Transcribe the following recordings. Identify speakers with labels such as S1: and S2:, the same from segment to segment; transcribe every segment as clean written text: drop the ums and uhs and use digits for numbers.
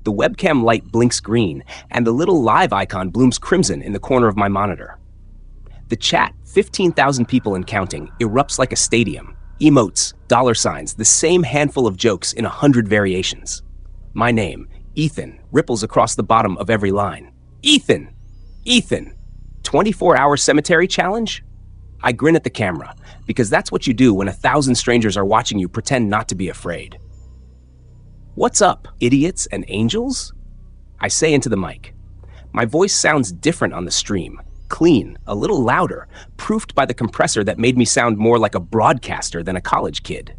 S1: The webcam light blinks green, and the little live icon blooms crimson in the corner of my monitor. The chat, 15,000 people and counting, erupts like a stadium. Emotes, dollar signs, the same handful of jokes in 100 variations. My name, Ethan, ripples across the bottom of every line. Ethan! Ethan! 24-hour cemetery challenge? I grin at the camera, because that's what you do when 1,000 strangers are watching you pretend not to be afraid. What's up, idiots and angels? I say into the mic. My voice sounds different on the stream. Clean, a little louder, proofed by the compressor that made me sound more like a broadcaster than a college kid.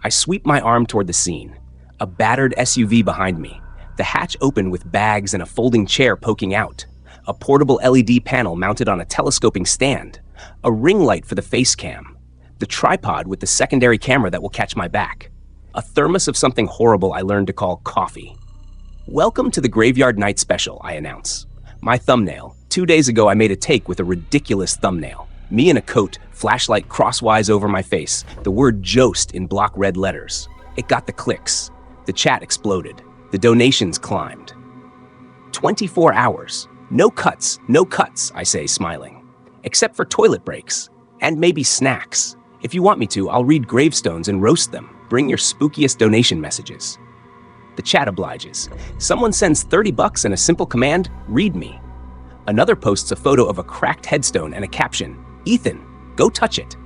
S1: I sweep my arm toward the scene. A battered SUV behind me. The hatch open with bags and a folding chair poking out. A portable LED panel mounted on a telescoping stand. A ring light for the face cam. The tripod with the secondary camera that will catch my back. A thermos of something horrible I learned to call coffee. Welcome to the Graveyard Night Special, I announce. My thumbnail. 2 days ago I made a take with a ridiculous thumbnail. Me in a coat, flashlight crosswise over my face, the word Jost in block red letters. It got the clicks. The chat exploded. The donations climbed. 24 hours. No cuts, I say, smiling. Except for toilet breaks. And maybe snacks. If you want me to, I'll read gravestones and roast them. Bring your spookiest donation messages. The chat obliges. Someone sends $30 and a simple command, read me. Another posts a photo of a cracked headstone and a caption, Ethan, go touch it.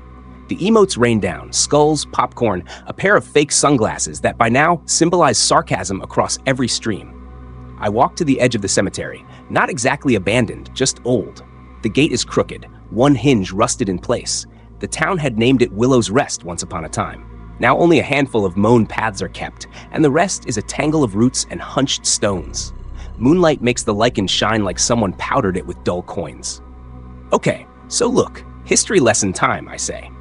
S1: The emotes rain down, skulls, popcorn, a pair of fake sunglasses that by now symbolize sarcasm across every stream. I walk to the edge of the cemetery, not exactly abandoned, just old. The gate is crooked, one hinge rusted in place. The town had named it Willow's Rest once upon a time. Now only a handful of mown paths are kept, and the rest is a tangle of roots and hunched stones. Moonlight makes the lichen shine like someone powdered it with dull coins. Okay, so look, history lesson time, I say.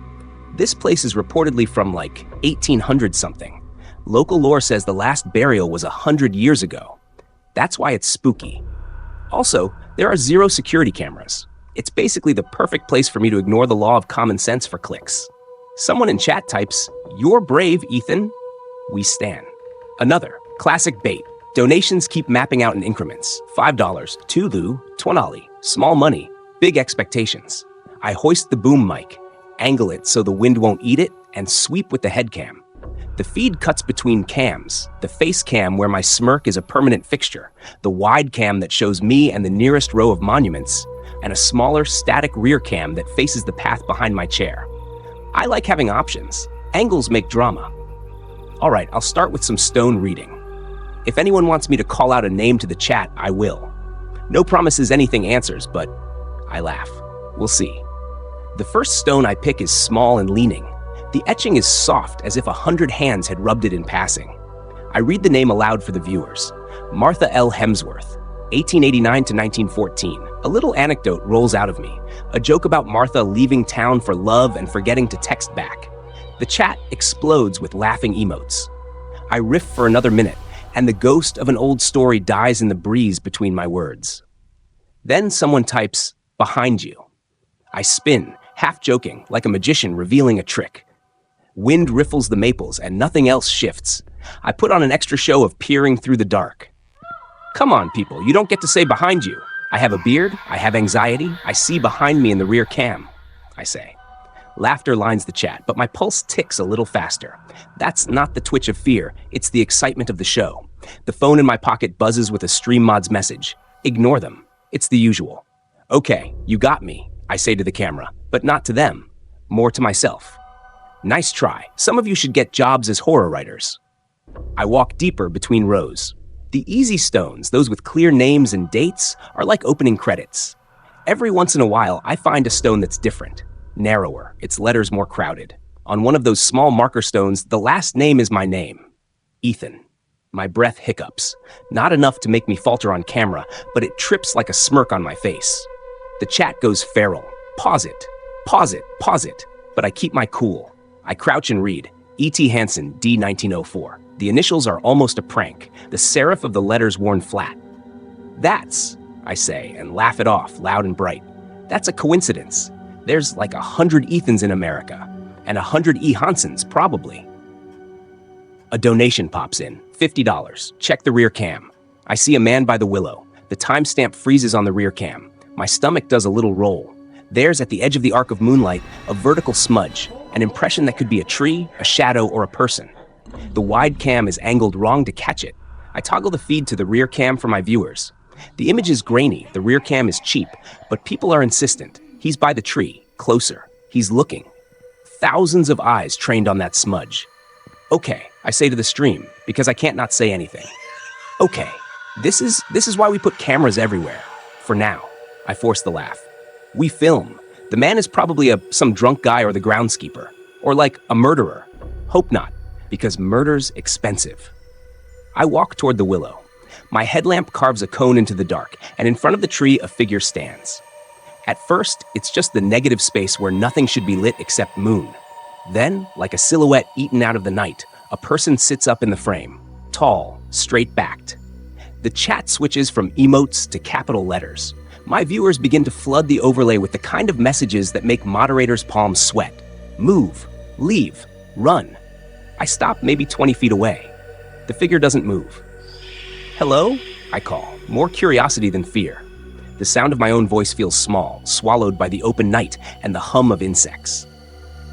S1: This place is reportedly from like 1800 something. Local lore says the last burial was 100 years ago. That's why it's spooky. Also, there are 0 security cameras. It's basically the perfect place for me to ignore the law of common sense for clicks. Someone in chat types, "You're brave, Ethan." We stan. Another, classic bait. Donations keep mapping out in increments. $5, $2, $20, small money, big expectations. I hoist the boom mic, angle it so the wind won't eat it, and sweep with the head cam. The feed cuts between cams, the face cam where my smirk is a permanent fixture, the wide cam that shows me and the nearest row of monuments, and a smaller static rear cam that faces the path behind my chair. I like having options. Angles make drama. All right, I'll start with some stone reading. If anyone wants me to call out a name to the chat, I will. No promises anything answers, but I laugh. We'll see. The first stone I pick is small and leaning. The etching is soft, as if 100 hands had rubbed it in passing. I read the name aloud for the viewers. Martha L. Hemsworth, 1889 to 1914. A little anecdote rolls out of me. A joke about Martha leaving town for love and forgetting to text back. The chat explodes with laughing emotes. I riff for another minute, and the ghost of an old story dies in the breeze between my words. Then someone types, "Behind you." I spin, half joking, like a magician revealing a trick. Wind riffles the maples and nothing else shifts. I put on an extra show of peering through the dark. Come on, people, you don't get to say behind you. I have a beard, I have anxiety, I see behind me in the rear cam, I say. Laughter lines the chat, but my pulse ticks a little faster. That's not the twitch of fear, it's the excitement of the show. The phone in my pocket buzzes with a stream mod's message. Ignore them. It's the usual. Okay, you got me, I say to the camera, but not to them. More to myself. Nice try. Some of you should get jobs as horror writers. I walk deeper between rows. The easy stones, those with clear names and dates, are like opening credits. Every once in a while, I find a stone that's different. Narrower, its letters more crowded. On one of those small marker stones, the last name is my name. Ethan. My breath hiccups. Not enough to make me falter on camera, but it trips like a smirk on my face. The chat goes feral. Pause it. Pause it. Pause it. But I keep my cool. I crouch and read. E.T. Hansen, D. 1904. The initials are almost a prank, the serif of the letters worn flat. That's, I say, and laugh it off, loud and bright. That's a coincidence. There's like 100 Ethans in America, and 100 E. Hansens, probably. A donation pops in, $50. Check the rear cam. I see a man by the willow. The timestamp freezes on the rear cam. My stomach does a little roll. There's, at the edge of the arc of moonlight, a vertical smudge, an impression that could be a tree, a shadow, or a person. The wide cam is angled wrong to catch it. I toggle the feed to the rear cam for my viewers. The image is grainy, the rear cam is cheap, but people are insistent. He's by the tree, closer. He's looking. Thousands of eyes trained on that smudge. Okay, I say to the stream, because I can't not say anything. Okay, this is why we put cameras everywhere. For now. I force the laugh. We film. The man is probably some drunk guy or the groundskeeper. Or like a murderer. Hope not, because murder's expensive. I walk toward the willow. My headlamp carves a cone into the dark, and in front of the tree a figure stands. At first, it's just the negative space where nothing should be lit except moon. Then, like a silhouette eaten out of the night, a person sits up in the frame. Tall, straight-backed. The chat switches from emotes to capital letters. My viewers begin to flood the overlay with the kind of messages that make moderators' palms sweat. Move, leave, run. I stop maybe 20 feet away. The figure doesn't move. Hello? I call, more curiosity than fear. The sound of my own voice feels small, swallowed by the open night and the hum of insects.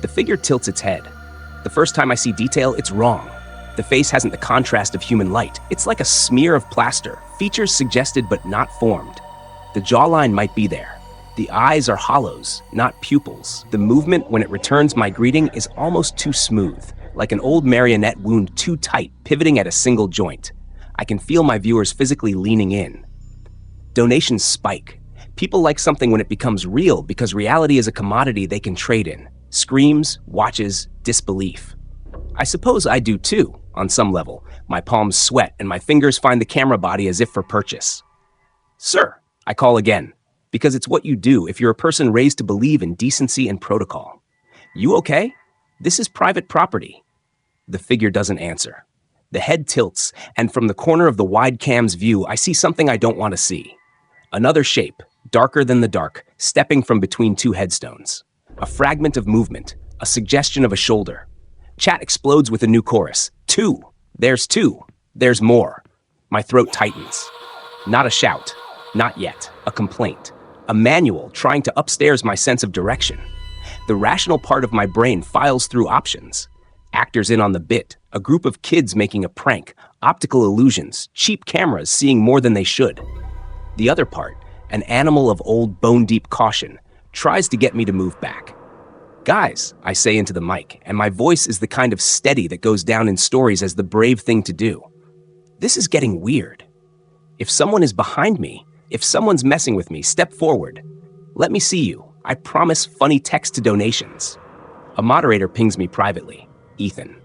S1: The figure tilts its head. The first time I see detail, it's wrong. The face hasn't the contrast of human light. It's like a smear of plaster, features suggested but not formed. The jawline might be there. The eyes are hollows, not pupils. The movement when it returns my greeting is almost too smooth, like an old marionette wound too tight, pivoting at a single joint. I can feel my viewers physically leaning in. Donations spike. People like something when it becomes real because reality is a commodity they can trade in. Screams, watches, disbelief. I suppose I do too, on some level. My palms sweat and my fingers find the camera body as if for purchase. Sir, I call again, because it's what you do if you're a person raised to believe in decency and protocol. You okay? This is private property. The figure doesn't answer. The head tilts, and from the corner of the wide cam's view, I see something I don't want to see. Another shape, darker than the dark, stepping from between two headstones. A fragment of movement, a suggestion of a shoulder. Chat explodes with a new chorus. Two. There's two. There's more. My throat tightens. Not a shout. Not yet. A complaint. A manual trying to upstairs my sense of direction. The rational part of my brain files through options. Actors in on the bit, a group of kids making a prank, optical illusions, cheap cameras seeing more than they should. The other part, an animal of old bone-deep caution, tries to get me to move back. Guys, I say into the mic, and my voice is the kind of steady that goes down in stories as the brave thing to do. This is getting weird. If someone is behind me, if someone's messing with me, step forward. Let me see you. I promise funny text to donations. A moderator pings me privately. Ethan.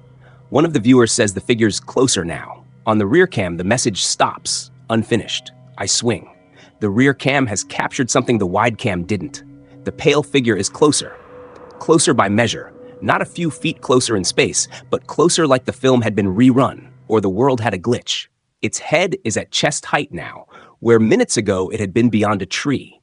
S1: One of the viewers says the figure's closer now. On the rear cam, the message stops, unfinished. I swing. The rear cam has captured something the wide cam didn't. The pale figure is closer. Closer by measure. Not a few feet closer in space, but closer like the film had been rerun, or the world had a glitch. Its head is at chest height now, where minutes ago it had been beyond a tree.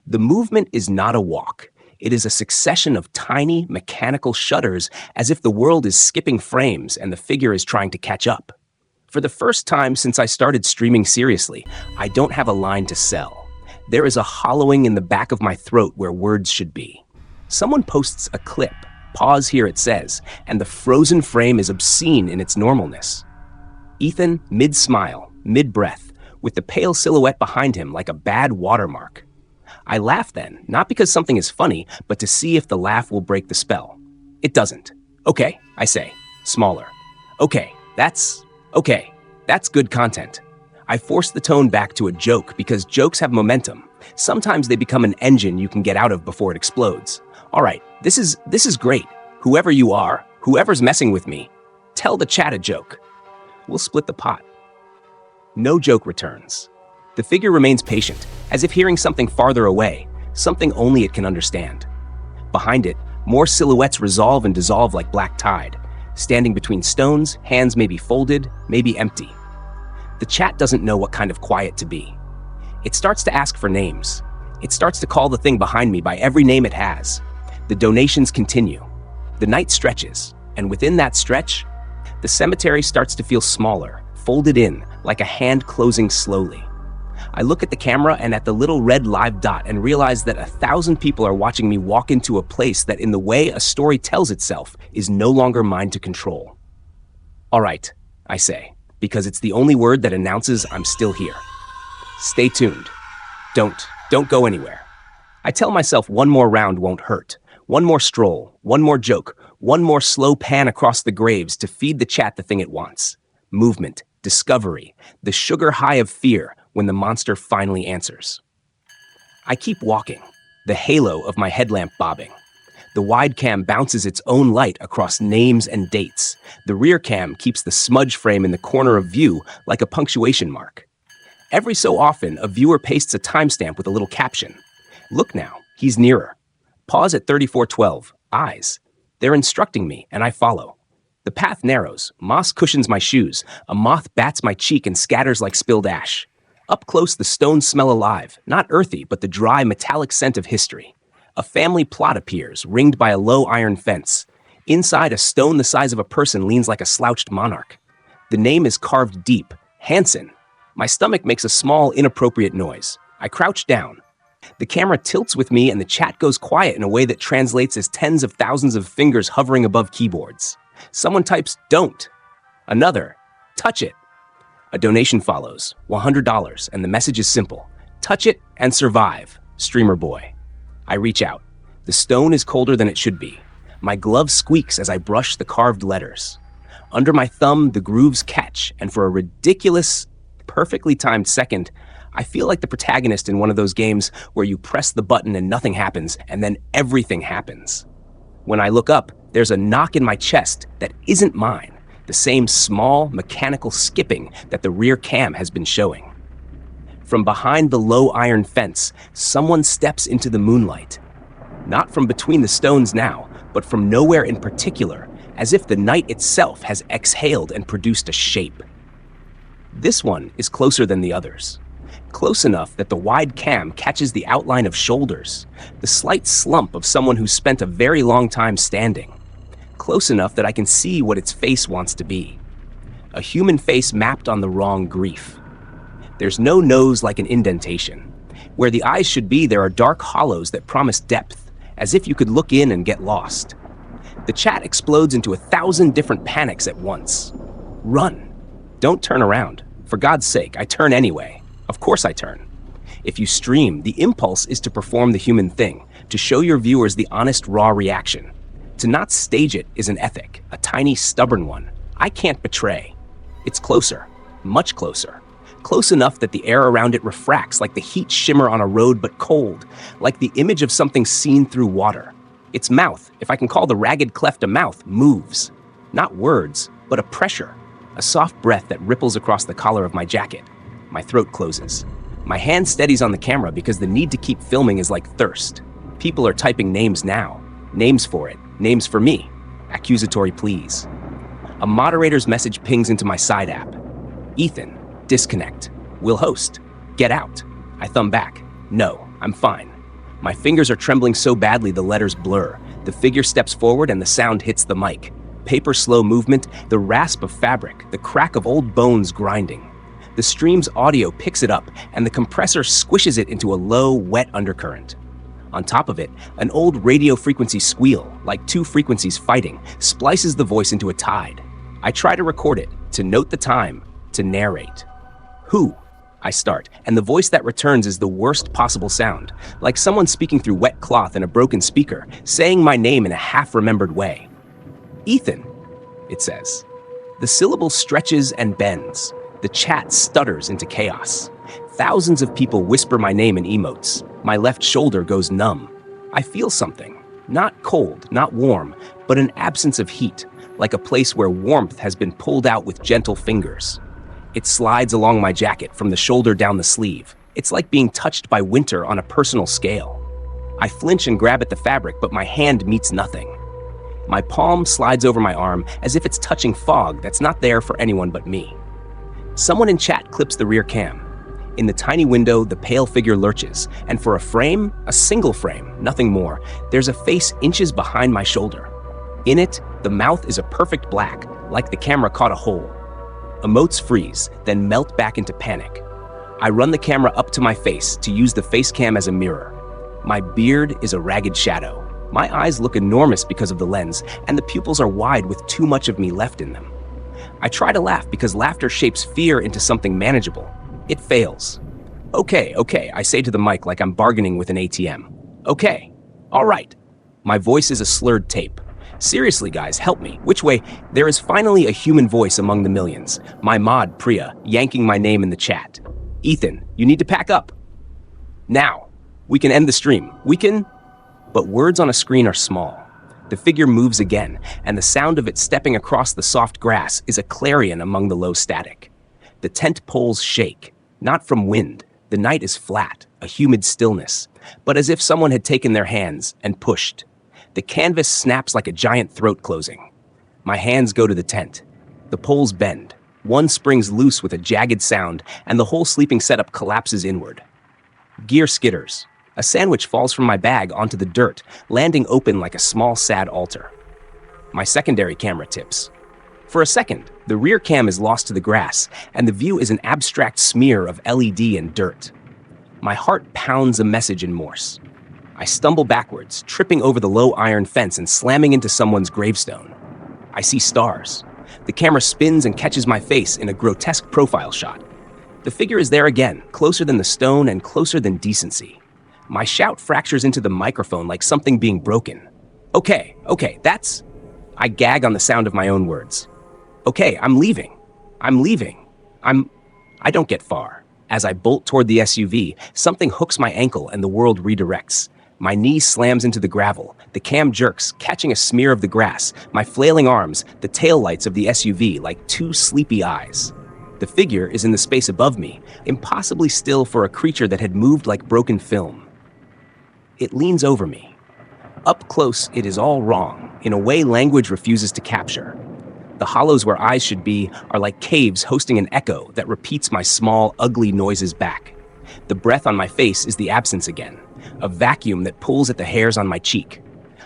S1: The movement is not a walk. It is a succession of tiny, mechanical shudders, as if the world is skipping frames and the figure is trying to catch up. For the first time since I started streaming seriously, I don't have a line to sell. There is a hollowing in the back of my throat where words should be. Someone posts a clip, pause here it says, and the frozen frame is obscene in its normalness. Ethan, mid-smile, mid-breath, with the pale silhouette behind him like a bad watermark. I laugh then, not because something is funny, but to see if the laugh will break the spell. It doesn't. Okay, I say, smaller. Okay, that's good content. I force the tone back to a joke because jokes have momentum. Sometimes they become an engine you can get out of before it explodes. All right, this is great. Whoever you are, whoever's messing with me, tell the chat a joke. We'll split the pot. No joke returns. The figure remains patient, as if hearing something farther away, something only it can understand. Behind it, more silhouettes resolve and dissolve like black tide. Standing between stones, hands may be folded, maybe empty. The chat doesn't know what kind of quiet to be. It starts to ask for names. It starts to call the thing behind me by every name it has. The donations continue. The night stretches, and within that stretch, The cemetery starts to feel smaller, folded in, like a hand closing slowly. I look at the camera and at the little red live dot and realize that 1,000 people are watching me walk into a place that, in the way a story tells itself, is no longer mine to control. All right, I say, because it's the only word that announces I'm still here. Stay tuned. Don't go anywhere. I tell myself one more round won't hurt. One more stroll, one more joke, one more slow pan across the graves to feed the chat the thing it wants. Movement, discovery, the sugar high of fear when the monster finally answers. I keep walking, the halo of my headlamp bobbing. The wide cam bounces its own light across names and dates. The rear cam keeps the smudge frame in the corner of view like a punctuation mark. Every so often, a viewer pastes a timestamp with a little caption. Look now, he's nearer. Pause at 3412, eyes. They're instructing me, and I follow. The path narrows, moss cushions my shoes, a moth bats my cheek and scatters like spilled ash. Up close, the stones smell alive, not earthy, but the dry, metallic scent of history. A family plot appears, ringed by a low iron fence. Inside, a stone the size of a person leans like a slouched monarch. The name is carved deep, Hansen. My stomach makes a small, inappropriate noise. I crouch down. The camera tilts with me and the chat goes quiet in a way that translates as tens of thousands of fingers hovering above keyboards. Someone types, "Don't." Another, "Touch it." A donation follows, $100, and the message is simple. Touch it and survive, streamer boy. I reach out. The stone is colder than it should be. My glove squeaks as I brush the carved letters. Under my thumb, the grooves catch, and for a ridiculous, perfectly timed second, I feel like the protagonist in one of those games where you press the button and nothing happens, and then everything happens. When I look up, there's a knock in my chest that isn't mine, the same small, mechanical skipping that the rear cam has been showing. From behind the low iron fence, someone steps into the moonlight. Not from between the stones now, but from nowhere in particular, as if the night itself has exhaled and produced a shape. This one is closer than the others. Close enough that the wide cam catches the outline of shoulders, the slight slump of someone who's spent a very long time standing. Close enough that I can see what its face wants to be. A human face mapped on the wrong grief. There's no nose like an indentation. Where the eyes should be, there are dark hollows that promise depth, as if you could look in and get lost. The chat explodes into 1,000 different panics at once. Run. Don't turn around. For God's sake, I turn anyway. Of course I turn. If you stream, the impulse is to perform the human thing, to show your viewers the honest, raw reaction. To not stage it is an ethic, a tiny, stubborn one. I can't betray. It's closer, much closer. Close enough that the air around it refracts like the heat shimmer on a road, but cold, like the image of something seen through water. Its mouth, if I can call the ragged cleft a mouth, moves. Not words, but a pressure, a soft breath that ripples across the collar of my jacket. My throat closes. My hand steadies on the camera because the need to keep filming is like thirst. People are typing names now. Names for it. Names for me. Accusatory pleas. A moderator's message pings into my side app. Ethan, disconnect. Will host. Get out. I thumb back. No, I'm fine. My fingers are trembling so badly the letters blur. The figure steps forward and the sound hits the mic. Paper slow movement, the rasp of fabric, the crack of old bones grinding. The stream's audio picks it up, and the compressor squishes it into a low, wet undercurrent. On top of it, an old radio frequency squeal, like two frequencies fighting, splices the voice into a tide. I try to record it, to note the time, to narrate. Who? I start, and the voice that returns is the worst possible sound, like someone speaking through wet cloth in a broken speaker, saying my name in a half-remembered way. Ethan, it says. The syllable stretches and bends. The chat stutters into chaos. Thousands of people whisper my name in emotes. My left shoulder goes numb. I feel something. Not cold, not warm, but an absence of heat, like a place where warmth has been pulled out with gentle fingers. It slides along my jacket from the shoulder down the sleeve. It's like being touched by winter on a personal scale. I flinch and grab at the fabric, but my hand meets nothing. My palm slides over my arm as if it's touching fog that's not there for anyone but me. Someone in chat clips the rear cam. In the tiny window, the pale figure lurches, and for a frame, a single frame, nothing more, there's a face inches behind my shoulder. In it, the mouth is a perfect black, like the camera caught a hole. Emotes freeze, then melt back into panic. I run the camera up to my face to use the face cam as a mirror. My beard is a ragged shadow. My eyes look enormous because of the lens, and the pupils are wide with too much of me left in them. I try to laugh because laughter shapes fear into something manageable. It fails. Okay, I say to the mic like I'm bargaining with an ATM. Okay, all right. My voice is a slurred tape. Seriously, guys, help me. Which way? There is finally a human voice among the millions. My mod, Priya, yanking my name in the chat. Ethan, you need to pack up. Now, we can end the stream. We can... But words on a screen are small. The figure moves again, and the sound of it stepping across the soft grass is a clarion among the low static. The tent poles shake, not from wind. The night is flat, a humid stillness, but as if someone had taken their hands and pushed. The canvas snaps like a giant throat closing. My hands go to the tent. The poles bend. One springs loose with a jagged sound, and the whole sleeping setup collapses inward. Gear skitters. A sandwich falls from my bag onto the dirt, landing open like a small, sad altar. My secondary camera tips. For a second, the rear cam is lost to the grass, and the view is an abstract smear of LED and dirt. My heart pounds a message in Morse. I stumble backwards, tripping over the low iron fence and slamming into someone's gravestone. I see stars. The camera spins and catches my face in a grotesque profile shot. The figure is there again, closer than the stone and closer than decency. My shout fractures into the microphone like something being broken. Okay, that's... I gag on the sound of my own words. Okay, I'm leaving. I don't get far. As I bolt toward the SUV, something hooks my ankle and the world redirects. My knee slams into the gravel. The cam jerks, catching a smear of the grass. My flailing arms, the taillights of the SUV like two sleepy eyes. The figure is in the space above me, impossibly still for a creature that had moved like broken film. It leans over me. Up close, it is all wrong, in a way language refuses to capture. The hollows where eyes should be are like caves hosting an echo that repeats my small, ugly noises back. The breath on my face is the absence again, a vacuum that pulls at the hairs on my cheek.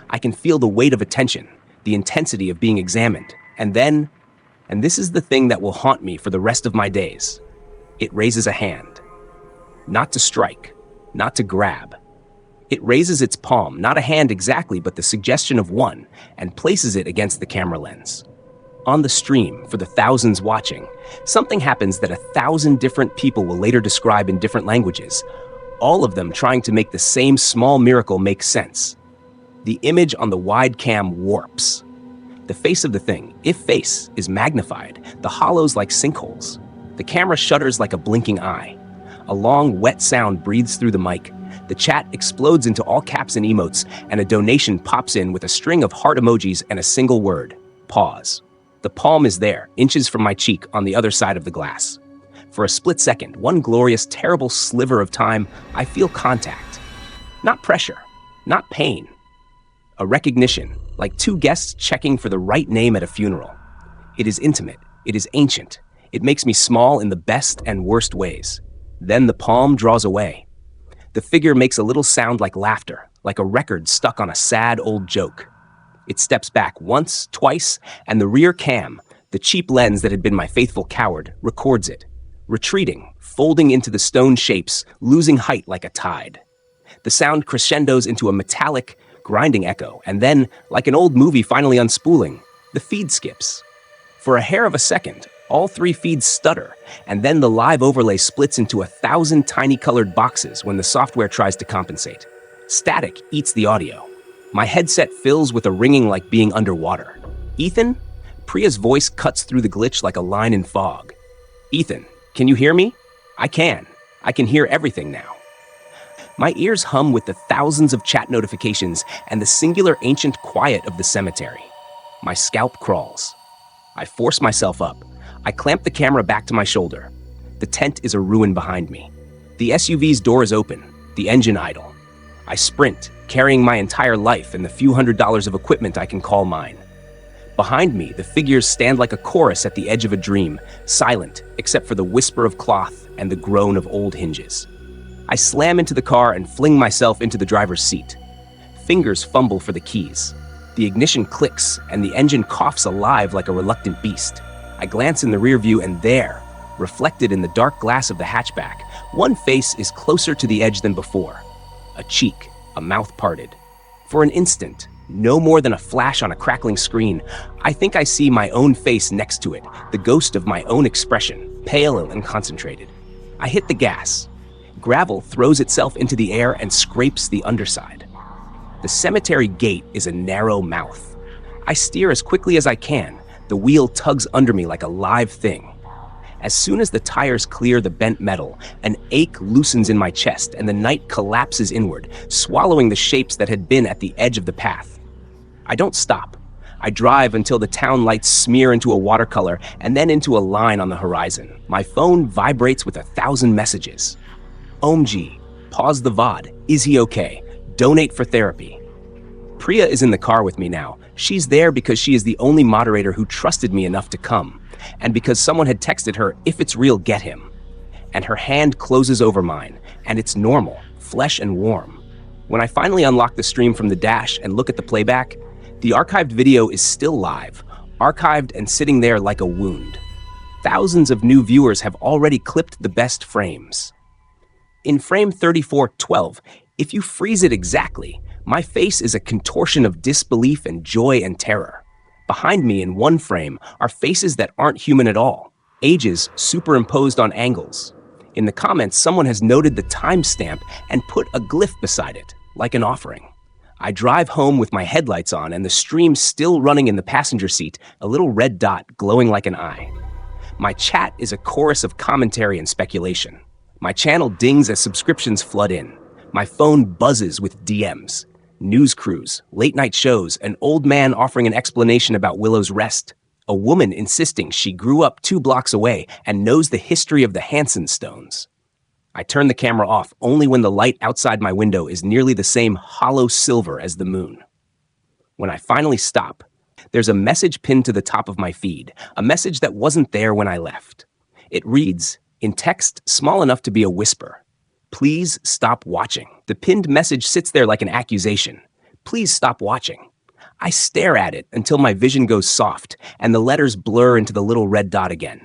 S1: I can feel the weight of attention, the intensity of being examined, and this is the thing that will haunt me for the rest of my days. It raises a hand. Not to strike, not to grab. It raises its palm, not a hand exactly, but the suggestion of one, and places it against the camera lens. On the stream, for the thousands watching, something happens that 1,000 different people will later describe in different languages, all of them trying to make the same small miracle make sense. The image on the wide cam warps. The face of the thing, if face, is magnified, the hollows like sinkholes. The camera shudders like a blinking eye. A long, wet sound breathes through the mic. The chat explodes into all caps and emotes, and a donation pops in with a string of heart emojis and a single word, pause. The palm is there, inches from my cheek on the other side of the glass. For a split second, one glorious, terrible sliver of time, I feel contact. Not pressure, not pain. A recognition, like two guests checking for the right name at a funeral. It is intimate, it is ancient. It makes me small in the best and worst ways. Then the palm draws away. The figure makes a little sound like laughter, like a record stuck on a sad old joke. It steps back once, twice, and the rear cam, the cheap lens that had been my faithful coward, records it. Retreating, folding into the stone shapes, losing height like a tide. The sound crescendos into a metallic, grinding echo, and then, like an old movie finally unspooling, the feed skips. For a hair of a second, all three feeds stutter, and then the live overlay splits into 1,000 tiny colored boxes when the software tries to compensate. Static eats the audio. My headset fills with a ringing like being underwater. Ethan? Priya's voice cuts through the glitch like a line in fog. Ethan, can you hear me? I can. I can hear everything now. My ears hum with the thousands of chat notifications and the singular ancient quiet of the cemetery. My scalp crawls. I force myself up. I clamp the camera back to my shoulder. The tent is a ruin behind me. The SUV's door is open, the engine idle. I sprint, carrying my entire life and the few $100s of equipment I can call mine. Behind me, the figures stand like a chorus at the edge of a dream, silent except for the whisper of cloth and the groan of old hinges. I slam into the car and fling myself into the driver's seat. Fingers fumble for the keys. The ignition clicks, and the engine coughs alive like a reluctant beast. I glance in the rear view, and there, reflected in the dark glass of the hatchback, one face is closer to the edge than before. A cheek, a mouth parted. For an instant, no more than a flash on a crackling screen, I think I see my own face next to it, the ghost of my own expression, pale and concentrated. I hit the gas. Gravel throws itself into the air and scrapes the underside. The cemetery gate is a narrow mouth. I steer as quickly as I can. The wheel tugs under me like a live thing. As soon as the tires clear the bent metal, an ache loosens in my chest and the night collapses inward, swallowing the shapes that had been at the edge of the path. I don't stop. I drive until the town lights smear into a watercolor and then into a line on the horizon. My phone vibrates with 1,000 messages. OMG, pause the VOD, is he okay? Donate for therapy. Priya is in the car with me now. She's there because she is the only moderator who trusted me enough to come, and because someone had texted her, if it's real, get him. And her hand closes over mine, and it's normal, flesh and warm. When I finally unlock the stream from the dash and look at the playback, the archived video is still live, archived and sitting there like a wound. Thousands of new viewers have already clipped the best frames. In frame 3412, if you freeze it exactly, my face is a contortion of disbelief and joy and terror. Behind me in one frame are faces that aren't human at all, ages superimposed on angles. In the comments, someone has noted the timestamp and put a glyph beside it, like an offering. I drive home with my headlights on and the stream still running in the passenger seat, a little red dot glowing like an eye. My chat is a chorus of commentary and speculation. My channel dings as subscriptions flood in. My phone buzzes with DMs. News crews, late-night shows, an old man offering an explanation about Willow's Rest, a woman insisting she grew up 2 blocks away and knows the history of the Hansen stones. I turn the camera off only when the light outside my window is nearly the same hollow silver as the moon. When I finally stop, there's a message pinned to the top of my feed, a message that wasn't there when I left. It reads, in text small enough to be a whisper, "Please stop watching." The pinned message sits there like an accusation. Please stop watching. I stare at it until my vision goes soft and the letters blur into the little red dot again.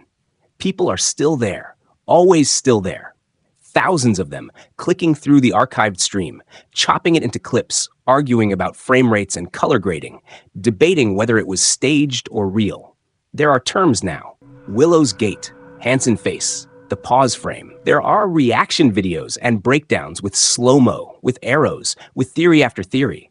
S1: People are still there, always still there. Thousands of them clicking through the archived stream, chopping it into clips, arguing about frame rates and color grading, debating whether it was staged or real. There are terms now. Willow's Gate, Hansen face, the pause frame. There are reaction videos and breakdowns with slow-mo, with arrows, with theory after theory.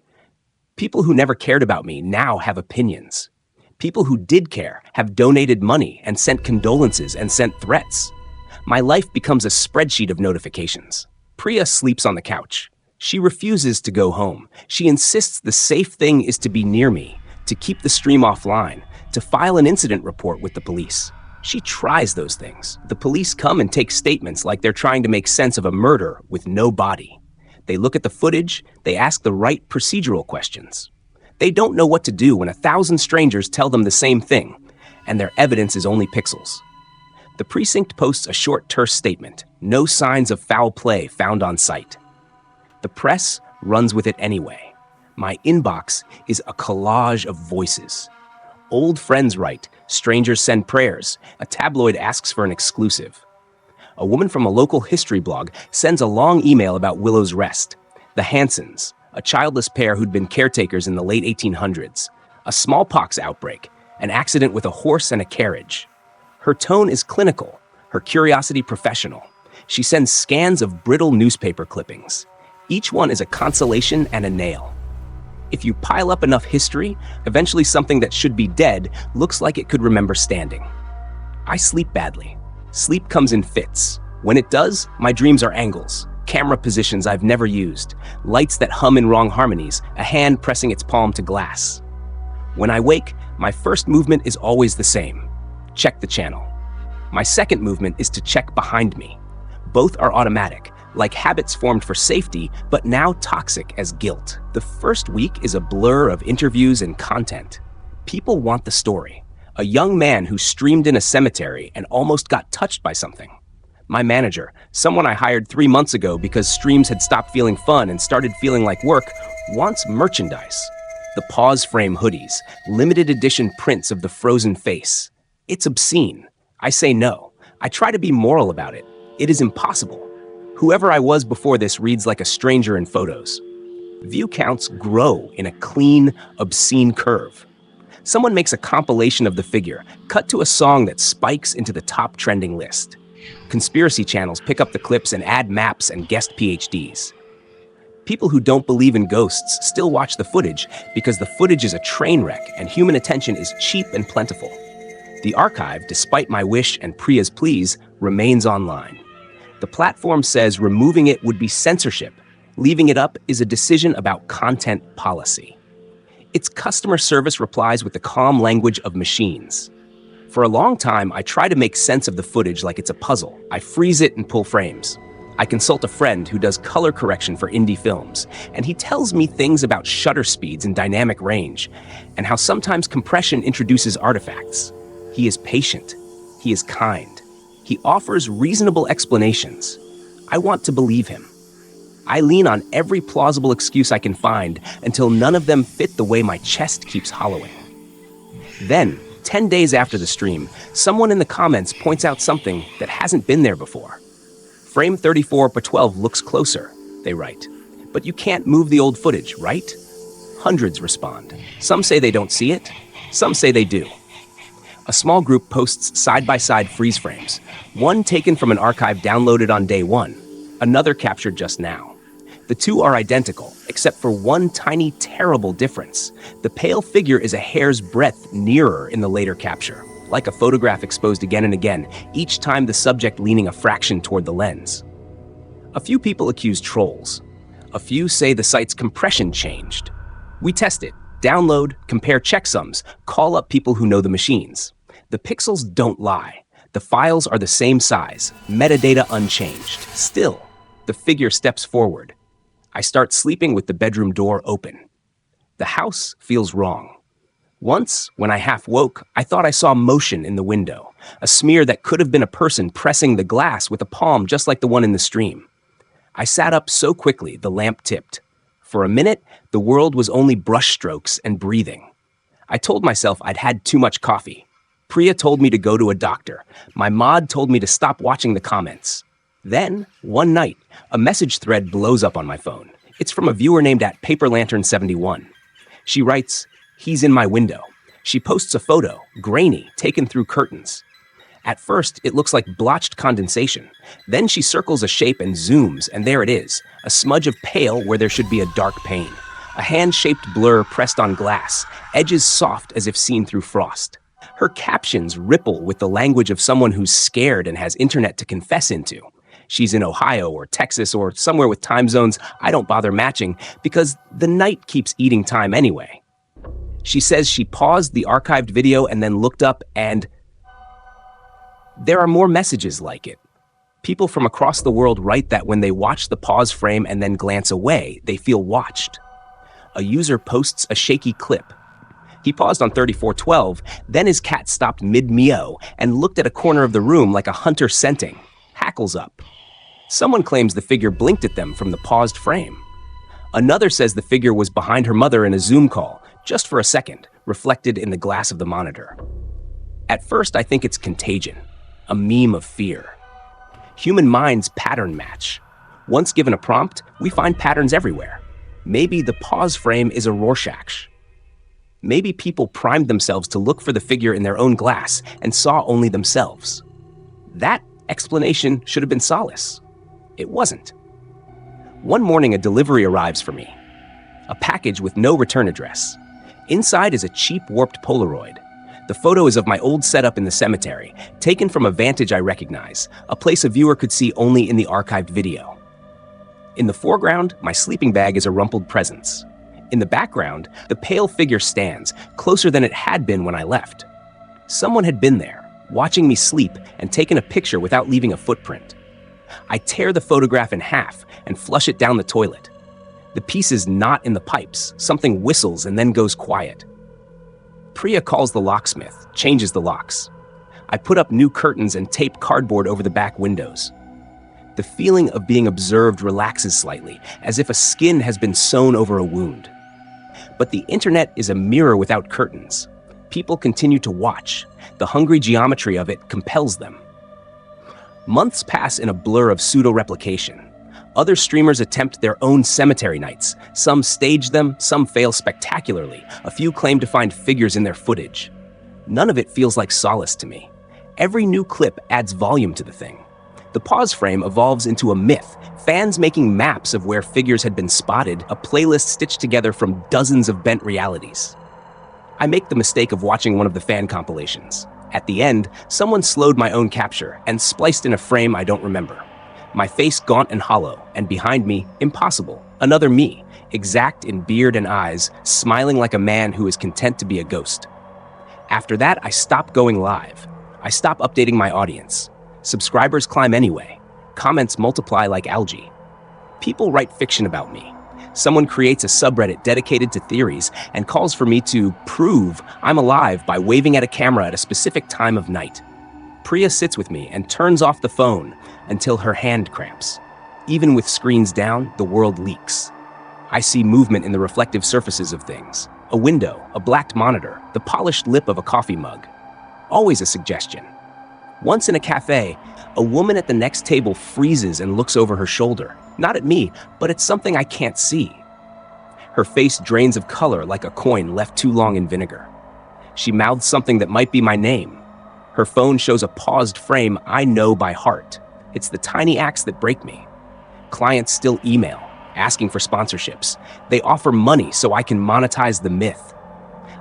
S1: People who never cared about me now have opinions. People who did care have donated money and sent condolences and sent threats. My life becomes a spreadsheet of notifications. Priya sleeps on the couch. She refuses to go home. She insists the safe thing is to be near me, to keep the stream offline, to file an incident report with the police. She tries those things. The police come and take statements like they're trying to make sense of a murder with no body. They look at the footage, they ask the right procedural questions. They don't know what to do when 1,000 strangers tell them the same thing, and their evidence is only pixels. The precinct posts a short, terse statement, no signs of foul play found on site. The press runs with it anyway. My inbox is a collage of voices. Old friends write, strangers send prayers, a tabloid asks for an exclusive. A woman from a local history blog sends a long email about Willow's Rest, the Hansens, a childless pair who'd been caretakers in the late 1800s, a smallpox outbreak, an accident with a horse and a carriage. Her tone is clinical, her curiosity professional. She sends scans of brittle newspaper clippings. Each one is a consolation and a nail. If you pile up enough history, eventually something that should be dead looks like it could remember standing. I sleep badly. Sleep comes in fits. When it does, my dreams are angles, camera positions I've never used, lights that hum in wrong harmonies, a hand pressing its palm to glass. When I wake, my first movement is always the same. Check the channel. My second movement is to check behind me. Both are automatic, like habits formed for safety, but now toxic as guilt. The first week is a blur of interviews and content. People want the story. A young man who streamed in a cemetery and almost got touched by something. My manager, someone I hired 3 months ago because streams had stopped feeling fun and started feeling like work, wants merchandise. The pause frame hoodies, limited edition prints of the frozen face. It's obscene. I say no. I try to be moral about it. It is impossible. Whoever I was before this reads like a stranger in photos. View counts grow in a clean, obscene curve. Someone makes a compilation of the figure, cut to a song that spikes into the top trending list. Conspiracy channels pick up the clips and add maps and guest PhDs. People who don't believe in ghosts still watch the footage because the footage is a train wreck and human attention is cheap and plentiful. The archive, despite my wish and Priya's pleas, remains online. The platform says removing it would be censorship. Leaving it up is a decision about content policy. Its customer service replies with the calm language of machines. For a long time, I try to make sense of the footage like it's a puzzle. I freeze it and pull frames. I consult a friend who does color correction for indie films, and he tells me things about shutter speeds and dynamic range, and how sometimes compression introduces artifacts. He is patient. He is kind. He offers reasonable explanations. I want to believe him. I lean on every plausible excuse I can find until none of them fit the way my chest keeps hollowing. Then, 10 days after the stream, someone in the comments points out something that hasn't been there before. Frame 34/12 looks closer, they write. But you can't move the old footage, right? Hundreds respond. Some say they don't see it. Some say they do. A small group posts side-by-side freeze frames, one taken from an archive downloaded on day one, another captured just now. The two are identical, except for one tiny, terrible difference. The pale figure is a hair's breadth nearer in the later capture, like a photograph exposed again and again, each time the subject leaning a fraction toward the lens. A few people accuse trolls. A few say the site's compression changed. We test it, download, compare checksums, call up people who know the machines. The pixels don't lie. The files are the same size, metadata unchanged. Still, the figure steps forward. I start sleeping with the bedroom door open. The house feels wrong. Once, when I half woke, I thought I saw motion in the window, a smear that could have been a person pressing the glass with a palm just like the one in the stream. I sat up so quickly, the lamp tipped. For a minute, the world was only brushstrokes and breathing. I told myself I'd had too much coffee. Priya told me to go to a doctor. My mod told me to stop watching the comments. Then, one night, a message thread blows up on my phone. It's from a viewer named @PaperLantern71. She writes, "He's in my window." She posts a photo, grainy, taken through curtains. At first, it looks like blotched condensation. Then she circles a shape and zooms, and there it is, a smudge of pale where there should be a dark pane. A hand-shaped blur pressed on glass, edges soft as if seen through frost. Her captions ripple with the language of someone who's scared and has internet to confess into. She's in Ohio or Texas or somewhere with time zones I don't bother matching because the night keeps eating time anyway. She says she paused the archived video and then looked up and there are more messages like it. People from across the world write that when they watch the pause frame and then glance away, they feel watched. A user posts a shaky clip. He paused on 34/12, then his cat stopped mid-meow and looked at a corner of the room like a hunter scenting. Hackles up. Someone claims the figure blinked at them from the paused frame. Another says the figure was behind her mother in a Zoom call, just for a second, reflected in the glass of the monitor. At first, I think it's contagion, a meme of fear. Human minds pattern match. Once given a prompt, we find patterns everywhere. Maybe the pause frame is a Rorschach. Maybe people primed themselves to look for the figure in their own glass and saw only themselves. That explanation should have been solace. It wasn't. One morning, a delivery arrives for me. A package with no return address. Inside is a cheap, warped Polaroid. The photo is of my old setup in the cemetery, taken from a vantage I recognize, a place a viewer could see only in the archived video. In the foreground, my sleeping bag is a rumpled presence. In the background, the pale figure stands, closer than it had been when I left. Someone had been there, watching me sleep and taken a picture without leaving a footprint. I tear the photograph in half and flush it down the toilet. The piece is not in the pipes. Something whistles and then goes quiet. Priya calls the locksmith, changes the locks. I put up new curtains and tape cardboard over the back windows. The feeling of being observed relaxes slightly, as if a skin has been sewn over a wound. But the internet is a mirror without curtains. People continue to watch. The hungry geometry of it compels them. Months pass in a blur of pseudo-replication. Other streamers attempt their own cemetery nights. Some stage them, some fail spectacularly. A few claim to find figures in their footage. None of it feels like solace to me. Every new clip adds volume to the thing. The pause frame evolves into a myth, fans making maps of where figures had been spotted, a playlist stitched together from dozens of bent realities. I make the mistake of watching one of the fan compilations. At the end, someone slowed my own capture and spliced in a frame I don't remember. My face gaunt and hollow, and behind me, impossible, another me, exact in beard and eyes, smiling like a man who is content to be a ghost. After that, I stop going live. I stop updating my audience. Subscribers climb anyway. Comments multiply like algae. People write fiction about me. Someone creates a subreddit dedicated to theories and calls for me to prove I'm alive by waving at a camera at a specific time of night. Priya sits with me and turns off the phone until her hand cramps. Even with screens down, the world leaks. I see movement in the reflective surfaces of things. A window, a blacked monitor, the polished lip of a coffee mug. Always a suggestion. Once in a cafe, a woman at the next table freezes and looks over her shoulder. Not at me, but at something I can't see. Her face drains of color like a coin left too long in vinegar. She mouths something that might be my name. Her phone shows a paused frame I know by heart. It's the tiny acts that break me. Clients still email, asking for sponsorships. They offer money so I can monetize the myth.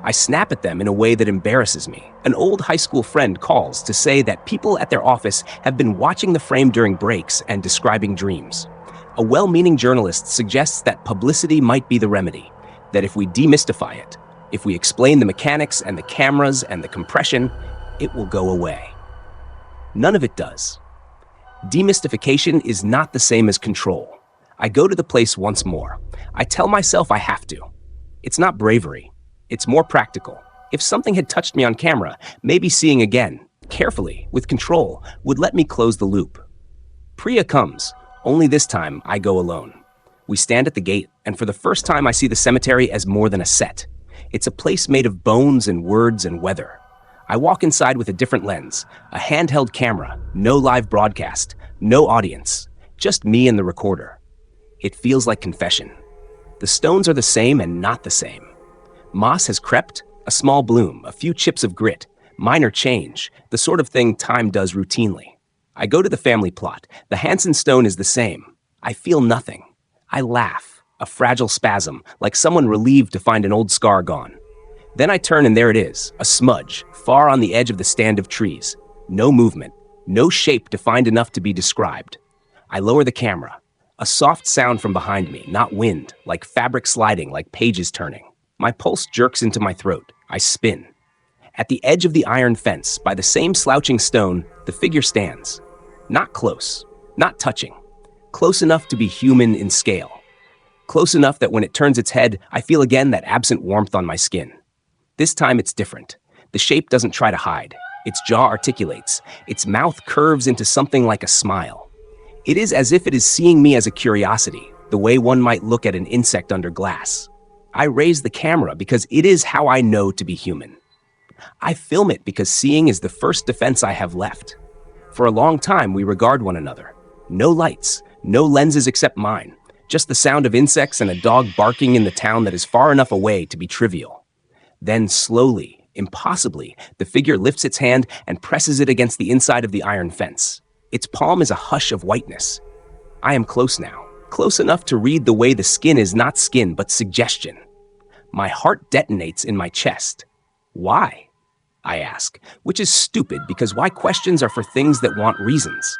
S1: I snap at them in a way that embarrasses me. An old high school friend calls to say that people at their office have been watching the frame during breaks and describing dreams. A well-meaning journalist suggests that publicity might be the remedy, that if we demystify it, if we explain the mechanics and the cameras and the compression, it will go away. None of it does. Demystification is not the same as control. I go to the place once more. I tell myself I have to. It's not bravery. It's more practical. If something had touched me on camera, maybe seeing again, carefully, with control, would let me close the loop. Priya comes. Only this time, I go alone. We stand at the gate, and for the first time I see the cemetery as more than a set. It's a place made of bones and words and weather. I walk inside with a different lens, a handheld camera, no live broadcast, no audience, just me and the recorder. It feels like confession. The stones are the same and not the same. Moss has crept, a small bloom, a few chips of grit, minor change, the sort of thing time does routinely. I go to the family plot. The Hansen stone is the same. I feel nothing. I laugh, a fragile spasm, like someone relieved to find an old scar gone. Then I turn and there it is, a smudge, far on the edge of the stand of trees. No movement, no shape defined enough to be described. I lower the camera. A soft sound from behind me, not wind, like fabric sliding, like pages turning. My pulse jerks into my throat. I spin. At the edge of the iron fence, by the same slouching stone, the figure stands. Not close, not touching. Close enough to be human in scale. Close enough that when it turns its head, I feel again that absent warmth on my skin. This time it's different. The shape doesn't try to hide. Its jaw articulates. Its mouth curves into something like a smile. It is as if it is seeing me as a curiosity, the way one might look at an insect under glass. I raise the camera because it is how I know to be human. I film it because seeing is the first defense I have left. For a long time, we regard one another. No lights, no lenses except mine, just the sound of insects and a dog barking in the town that is far enough away to be trivial. Then slowly, impossibly, the figure lifts its hand and presses it against the inside of the iron fence. Its palm is a hush of whiteness. I am close now, close enough to read the way the skin is not skin but suggestion. My heart detonates in my chest. Why? I ask, which is stupid because why questions are for things that want reasons.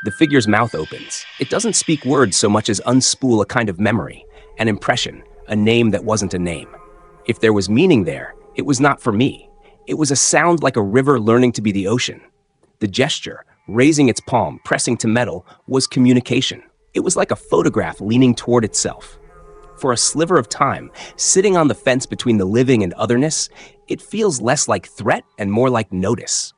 S1: The figure's mouth opens. It doesn't spook words so much as unspool a kind of memory, an impression, a name that wasn't a name. If there was meaning there, it was not for me. It was a sound like a river learning to be the ocean. The gesture, raising its palm, pressing to metal, was communication. It was like a photograph leaning toward itself. For a sliver of time, sitting on the fence between the living and otherness, it feels less like threat and more like notice.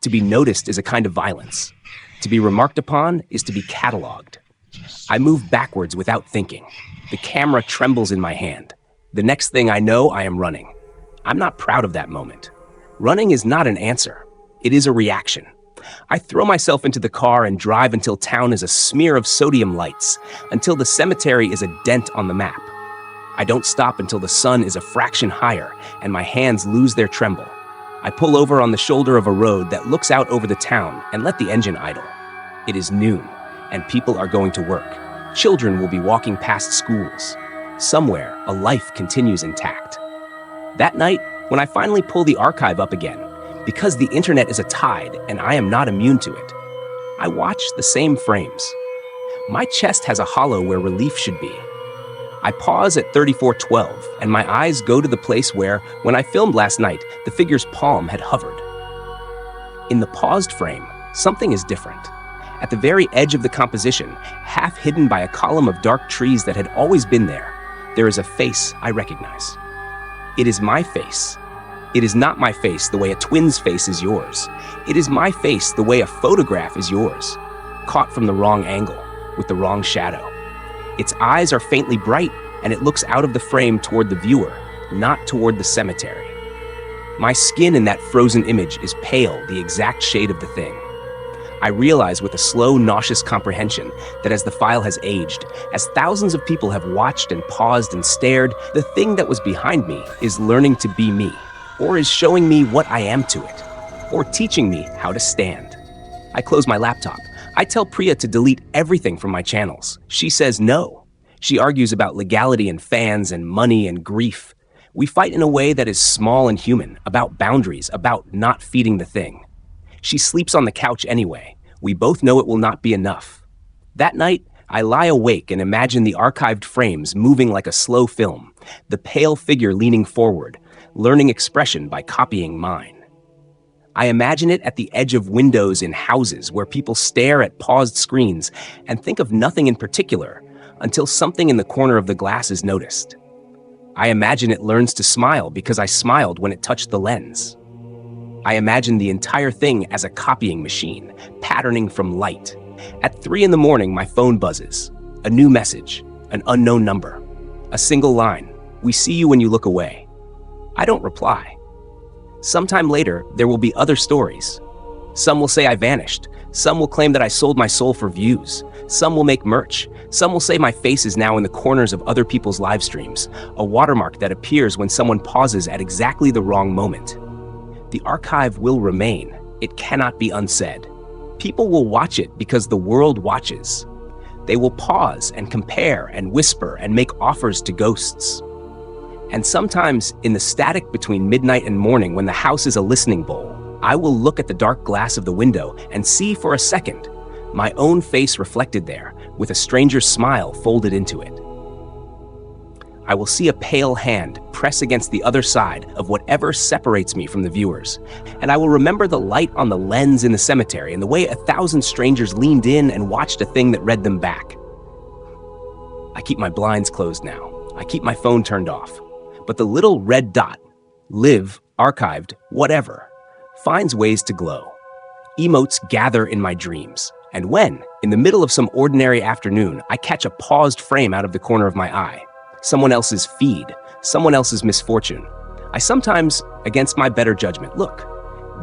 S1: To be noticed is a kind of violence. To be remarked upon is to be catalogued. I move backwards without thinking. The camera trembles in my hand. The next thing I know, I am running. I'm not proud of that moment. Running is not an answer. It is a reaction. I throw myself into the car and drive until town is a smear of sodium lights, until the cemetery is a dent on the map. I don't stop until the sun is a fraction higher and my hands lose their tremble. I pull over on the shoulder of a road that looks out over the town and let the engine idle. It is noon, and people are going to work. Children will be walking past schools. Somewhere, a life continues intact. That night, when I finally pull the archive up again, because the internet is a tide and I am not immune to it, I watch the same frames. My chest has a hollow where relief should be. I pause at 3412, and my eyes go to the place where, when I filmed last night, the figure's palm had hovered. In the paused frame, something is different. At the very edge of the composition, half hidden by a column of dark trees that had always been there is a face I recognize. It is my face. It is not my face the way a twin's face is yours. It is my face the way a photograph is yours, caught from the wrong angle, with the wrong shadow. Its eyes are faintly bright, and it looks out of the frame toward the viewer, not toward the cemetery. My skin in that frozen image is pale, the exact shade of the thing. I realize with a slow, nauseous comprehension that as the file has aged, as thousands of people have watched and paused and stared, the thing that was behind me is learning to be me, or is showing me what I am to it, or teaching me how to stand. I close my laptop. I tell Priya to delete everything from my channels. She says no. She argues about legality and fans and money and grief. We fight in a way that is small and human, about boundaries, about not feeding the thing. She sleeps on the couch anyway. We both know it will not be enough. That night, I lie awake and imagine the archived frames moving like a slow film, the pale figure leaning forward, learning expression by copying mine. I imagine it at the edge of windows in houses where people stare at paused screens and think of nothing in particular until something in the corner of the glass is noticed. I imagine it learns to smile because I smiled when it touched the lens. I imagine the entire thing as a copying machine, patterning from light. At 3 a.m, my phone buzzes. A new message, an unknown number. A single line, "We see you when you look away." I don't reply. Sometime later, there will be other stories. Some will say I vanished. Some will claim that I sold my soul for views. Some will make merch. Some will say my face is now in the corners of other people's live streams, a watermark that appears when someone pauses at exactly the wrong moment. The archive will remain. It cannot be unsaid. People will watch it because the world watches. They will pause and compare and whisper and make offers to ghosts. And sometimes, in the static between midnight and morning when the house is a listening bowl, I will look at the dark glass of the window and see for a second my own face reflected there, with a stranger's smile folded into it. I will see a pale hand press against the other side of whatever separates me from the viewers, and I will remember the light on the lens in the cemetery and the way 1,000 strangers leaned in and watched a thing that read them back. I keep my blinds closed now. I keep my phone turned off. But the little red dot, live, archived, whatever, finds ways to glow. Emotes gather in my dreams, and when, in the middle of some ordinary afternoon, I catch a paused frame out of the corner of my eye, someone else's feed, someone else's misfortune, I sometimes, against my better judgment, look.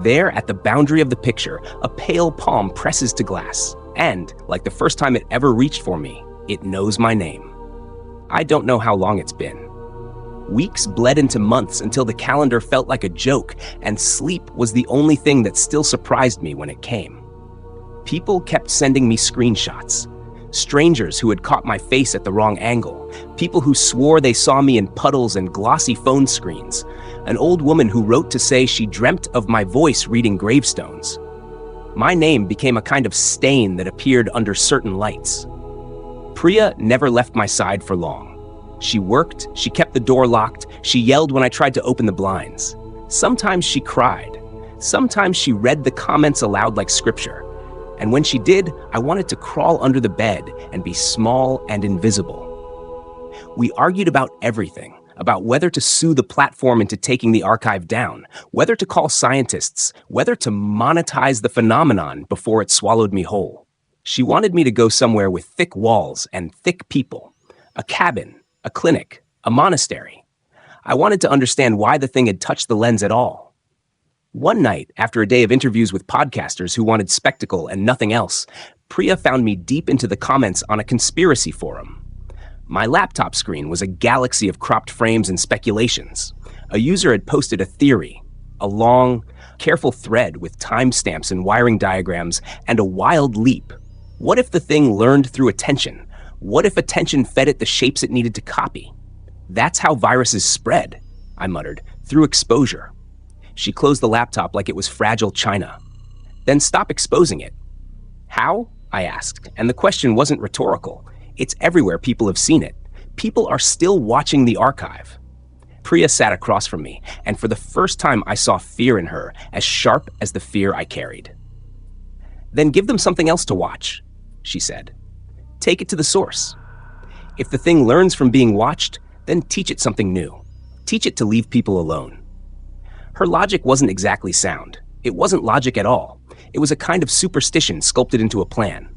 S1: There, at the boundary of the picture, a pale palm presses to glass, and, like the first time it ever reached for me, it knows my name. I don't know how long it's been. Weeks bled into months until the calendar felt like a joke, and sleep was the only thing that still surprised me when it came. People kept sending me screenshots. Strangers who had caught my face at the wrong angle. People who swore they saw me in puddles and glossy phone screens. An old woman who wrote to say she dreamt of my voice reading gravestones. My name became a kind of stain that appeared under certain lights. Priya never left my side for long. She worked, she kept the door locked, she yelled when I tried to open the blinds. Sometimes she cried. Sometimes she read the comments aloud like scripture. And when she did, I wanted to crawl under the bed and be small and invisible. We argued about everything, about whether to sue the platform into taking the archive down, whether to call scientists, whether to monetize the phenomenon before it swallowed me whole. She wanted me to go somewhere with thick walls and thick people, a cabin, a clinic, a monastery. I wanted to understand why the thing had touched the lens at all. One night, after a day of interviews with podcasters who wanted spectacle and nothing else, Priya found me deep into the comments on a conspiracy forum. My laptop screen was a galaxy of cropped frames and speculations. A user had posted a theory, a long, careful thread with timestamps and wiring diagrams, and a wild leap. What if the thing learned through attention? What if attention fed it the shapes it needed to copy? That's how viruses spread, I muttered, through exposure. She closed the laptop like it was fragile china. Then stop exposing it. How? I asked, and the question wasn't rhetorical. It's everywhere people have seen it. People are still watching the archive. Priya sat across from me, and for the first time I saw fear in her, as sharp as the fear I carried. Then give them something else to watch, she said. Take it to the source. If the thing learns from being watched, then teach it something new. Teach it to leave people alone. Her logic wasn't exactly sound. It wasn't logic at all. It was a kind of superstition sculpted into a plan.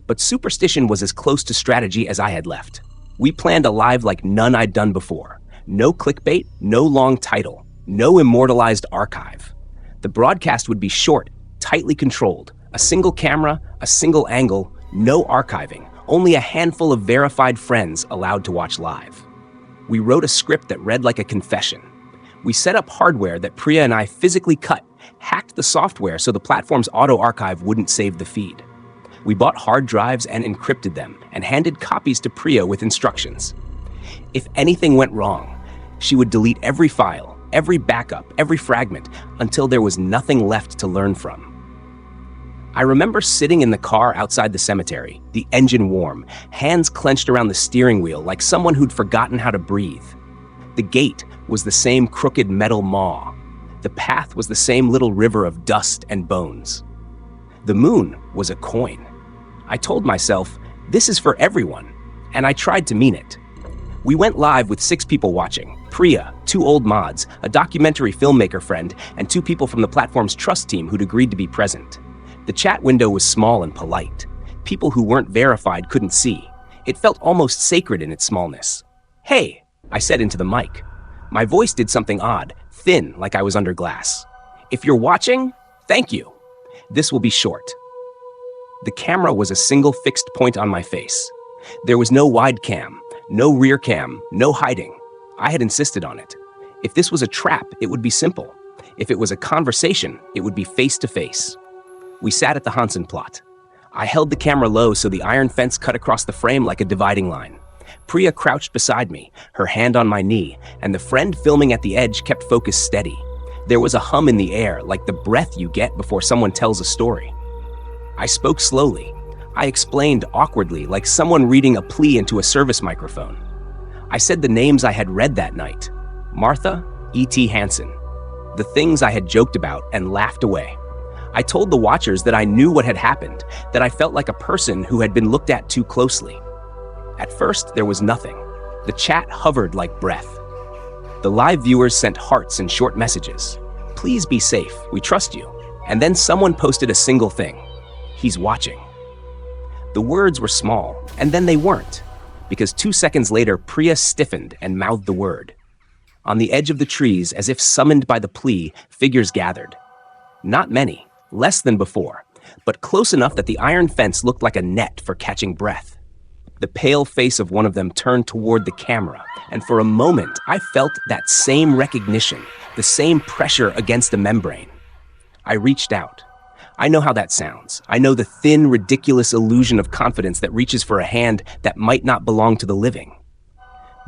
S1: But superstition was as close to strategy as I had left. We planned a live like none I'd done before. No clickbait, no long title, no immortalized archive. The broadcast would be short, tightly controlled, a single camera, a single angle, no archiving, only a handful of verified friends allowed to watch live. We wrote a script that read like a confession. We set up hardware that Priya and I physically cut, hacked the software so the platform's auto-archive wouldn't save the feed. We bought hard drives and encrypted them, and handed copies to Priya with instructions. If anything went wrong, she would delete every file, every backup, every fragment, until there was nothing left to learn from. I remember sitting in the car outside the cemetery, the engine warm, hands clenched around the steering wheel like someone who'd forgotten how to breathe. The gate was the same crooked metal maw. The path was the same little river of dust and bones. The moon was a coin. I told myself, this is for everyone, and I tried to mean it. We went live with 6 people watching: Priya, 2 old mods, a documentary filmmaker friend, and 2 people from the platform's trust team who'd agreed to be present. The chat window was small and polite. People who weren't verified couldn't see. It felt almost sacred in its smallness. Hey, I said into the mic. My voice did something odd, thin, like I was under glass. If you're watching, thank you. This will be short. The camera was a single fixed point on my face. There was no wide cam, no rear cam, no hiding. I had insisted on it. If this was a trap, it would be simple. If it was a conversation, it would be face to face. We sat at the Hansen plot. I held the camera low so the iron fence cut across the frame like a dividing line. Priya crouched beside me, her hand on my knee, and the friend filming at the edge kept focus steady. There was a hum in the air, like the breath you get before someone tells a story. I spoke slowly. I explained awkwardly, like someone reading a plea into a service microphone. I said the names I had read that night: Martha, E.T. Hansen, the things I had joked about and laughed away. I told the watchers that I knew what had happened, that I felt like a person who had been looked at too closely. At first, there was nothing. The chat hovered like breath. The live viewers sent hearts and short messages. Please be safe, we trust you. And then someone posted a single thing: he's watching. The words were small, and then they weren't, because 2 seconds later, Priya stiffened and mouthed the word. On the edge of the trees, as if summoned by the plea, figures gathered. Not many, less than before, but close enough that the iron fence looked like a net for catching breath. The pale face of one of them turned toward the camera, and for a moment, I felt that same recognition, the same pressure against the membrane. I reached out. I know how that sounds. I know the thin, ridiculous illusion of confidence that reaches for a hand that might not belong to the living.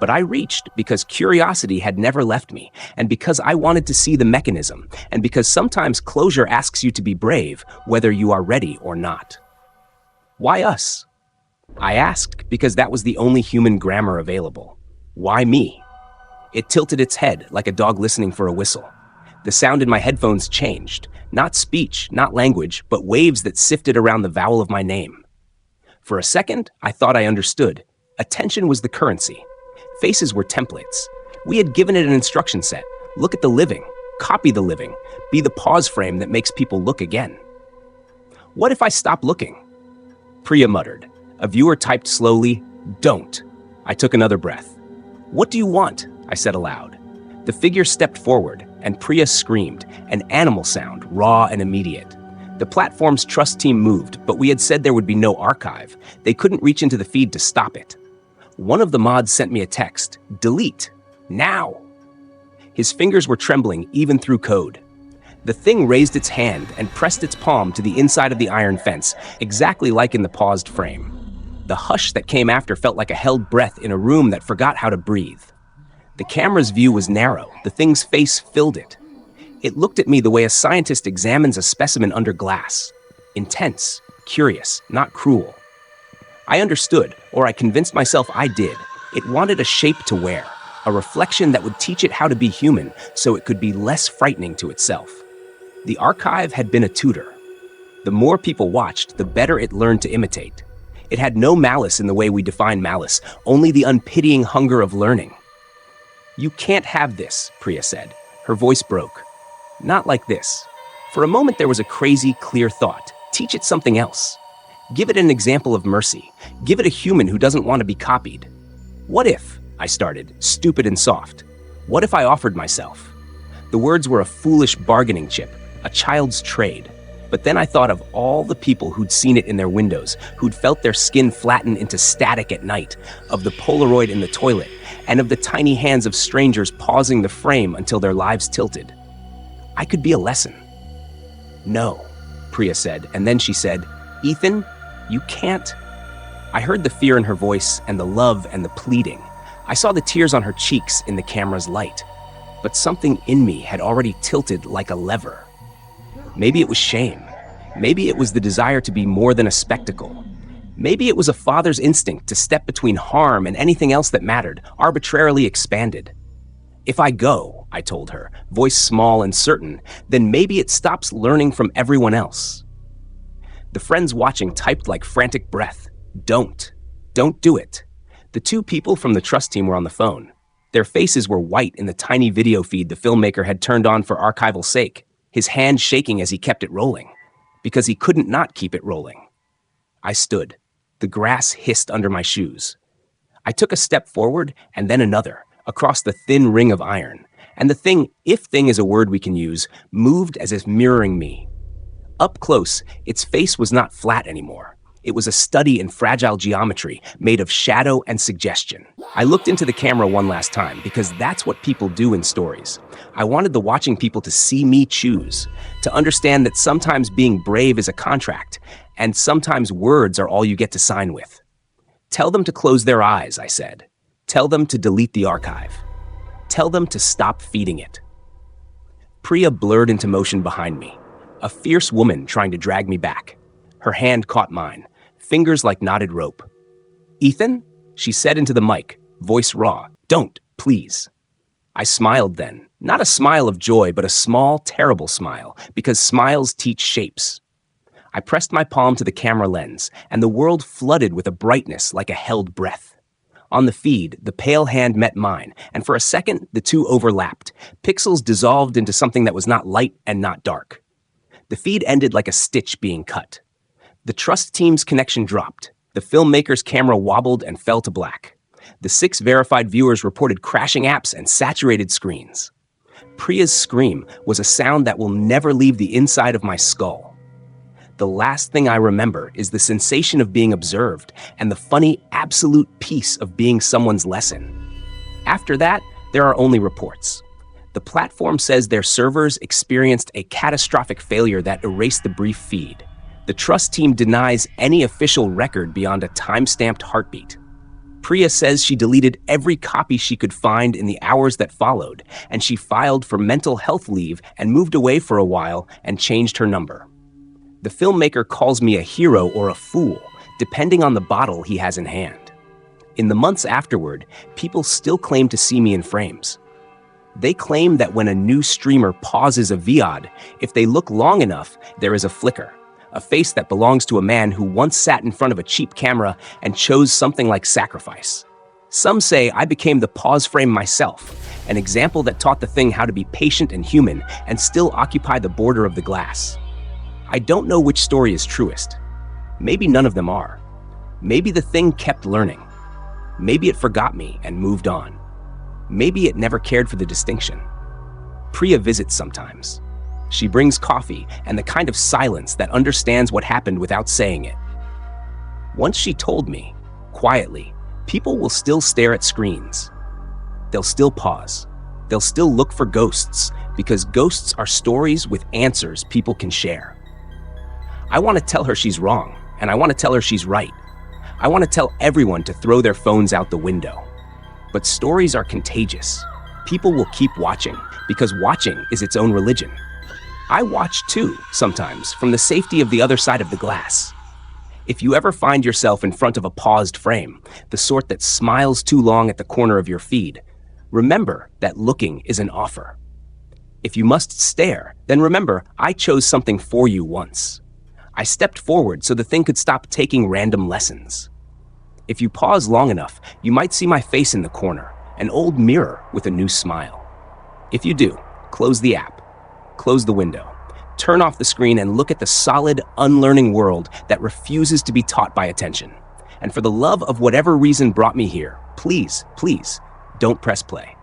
S1: But I reached because curiosity had never left me, and because I wanted to see the mechanism, and because sometimes closure asks you to be brave, whether you are ready or not. Why us? I asked because that was the only human grammar available. Why me? It tilted its head like a dog listening for a whistle. The sound in my headphones changed. Not speech, not language, but waves that sifted around the vowel of my name. For a second, I thought I understood. Attention was the currency. Faces were templates. We had given it an instruction set. Look at the living. Copy the living. Be the pause frame that makes people look again. What if I stop looking? Priya muttered. A viewer typed slowly, "Don't." I took another breath. What do you want? I said aloud. The figure stepped forward, and Priya screamed, an animal sound, raw and immediate. The platform's trust team moved, but we had said there would be no archive. They couldn't reach into the feed to stop it. One of the mods sent me a text, "Delete, now." His fingers were trembling even through code. The thing raised its hand and pressed its palm to the inside of the iron fence, exactly like in the paused frame. The hush that came after felt like a held breath in a room that forgot how to breathe. The camera's view was narrow, the thing's face filled it. It looked at me the way a scientist examines a specimen under glass. Intense, curious, not cruel. I understood, or I convinced myself I did. It wanted a shape to wear, a reflection that would teach it how to be human so it could be less frightening to itself. The archive had been a tutor. The more people watched, the better it learned to imitate. It had no malice in the way we define malice, only the unpitying hunger of learning. "You can't have this," Priya said. Her voice broke. "Not like this." For a moment there was a crazy, clear thought. Teach it something else. Give it an example of mercy. Give it a human who doesn't want to be copied. "What if," I started, stupid and soft. "What if I offered myself?" The words were a foolish bargaining chip, a child's trade. But then I thought of all the people who'd seen it in their windows, who'd felt their skin flatten into static at night, of the Polaroid in the toilet, and of the tiny hands of strangers pausing the frame until their lives tilted. I could be a lesson. "No," Priya said, and then she said, "Ethan, you can't." I heard the fear in her voice and the love and the pleading. I saw the tears on her cheeks in the camera's light. But something in me had already tilted like a lever. Maybe it was shame. Maybe it was the desire to be more than a spectacle. Maybe it was a father's instinct to step between harm and anything else that mattered, arbitrarily expanded. "If I go," I told her, voice small and certain, "then maybe it stops learning from everyone else." The friends watching typed like frantic breath. Don't do it." The two people from the trust team were on the phone. Their faces were white in the tiny video feed the filmmaker had turned on for archival sake, his hand shaking as he kept it rolling, because he couldn't not keep it rolling. I stood. The grass hissed under my shoes. I took a step forward and then another, across the thin ring of iron, and the thing, if thing is a word we can use, moved as if mirroring me. Up close, its face was not flat anymore. It was a study in fragile geometry, made of shadow and suggestion. I looked into the camera one last time, because that's what people do in stories. I wanted the watching people to see me choose, to understand that sometimes being brave is a contract, and sometimes words are all you get to sign with. "Tell them to close their eyes," I said. "Tell them to delete the archive. Tell them to stop feeding it." Priya blurred into motion behind me, a fierce woman trying to drag me back. Her hand caught mine, fingers like knotted rope. "Ethan?" she said into the mic, voice raw. "Don't, please." I smiled then, not a smile of joy, but a small, terrible smile, because smiles teach shapes. I pressed my palm to the camera lens, and the world flooded with a brightness like a held breath. On the feed, the pale hand met mine, and for a second, the two overlapped. Pixels dissolved into something that was not light and not dark. The feed ended like a stitch being cut. The trust team's connection dropped. The filmmaker's camera wobbled and fell to black. The 6 verified viewers reported crashing apps and saturated screens. Priya's scream was a sound that will never leave the inside of my skull. The last thing I remember is the sensation of being observed and the funny, absolute peace of being someone's lesson. After that, there are only reports. The platform says their servers experienced a catastrophic failure that erased the brief feed. The trust team denies any official record beyond a time-stamped heartbeat. Priya says she deleted every copy she could find in the hours that followed, and she filed for mental health leave and moved away for a while and changed her number. The filmmaker calls me a hero or a fool, depending on the bottle he has in hand. In the months afterward, people still claim to see me in frames. They claim that when a new streamer pauses a VOD, if they look long enough, there is a flicker. A face that belongs to a man who once sat in front of a cheap camera and chose something like sacrifice. Some say I became the pause frame myself, an example that taught the thing how to be patient and human and still occupy the border of the glass. I don't know which story is truest. Maybe none of them are. Maybe the thing kept learning. Maybe it forgot me and moved on. maybe it never cared for the distinction. Priya visits sometimes. She brings coffee and the kind of silence that understands what happened without saying it. Once she told me, quietly, people will still stare at screens. They'll still pause. They'll still look for ghosts, because ghosts are stories with answers people can share. I want to tell her she's wrong, and I want to tell her she's right. I want to tell everyone to throw their phones out the window. But stories are contagious. People will keep watching, because watching is its own religion. I watch too, sometimes, from the safety of the other side of the glass. If you ever find yourself in front of a paused frame, the sort that smiles too long at the corner of your feed, remember that looking is an offer. If you must stare, then remember I chose something for you once. I stepped forward so the thing could stop taking random lessons. If you pause long enough, you might see my face in the corner, an old mirror with a new smile. If you do, close the app, close the window, turn off the screen and look at the solid, unlearning world that refuses to be taught by attention. And for the love of whatever reason brought me here, please, please, don't press play.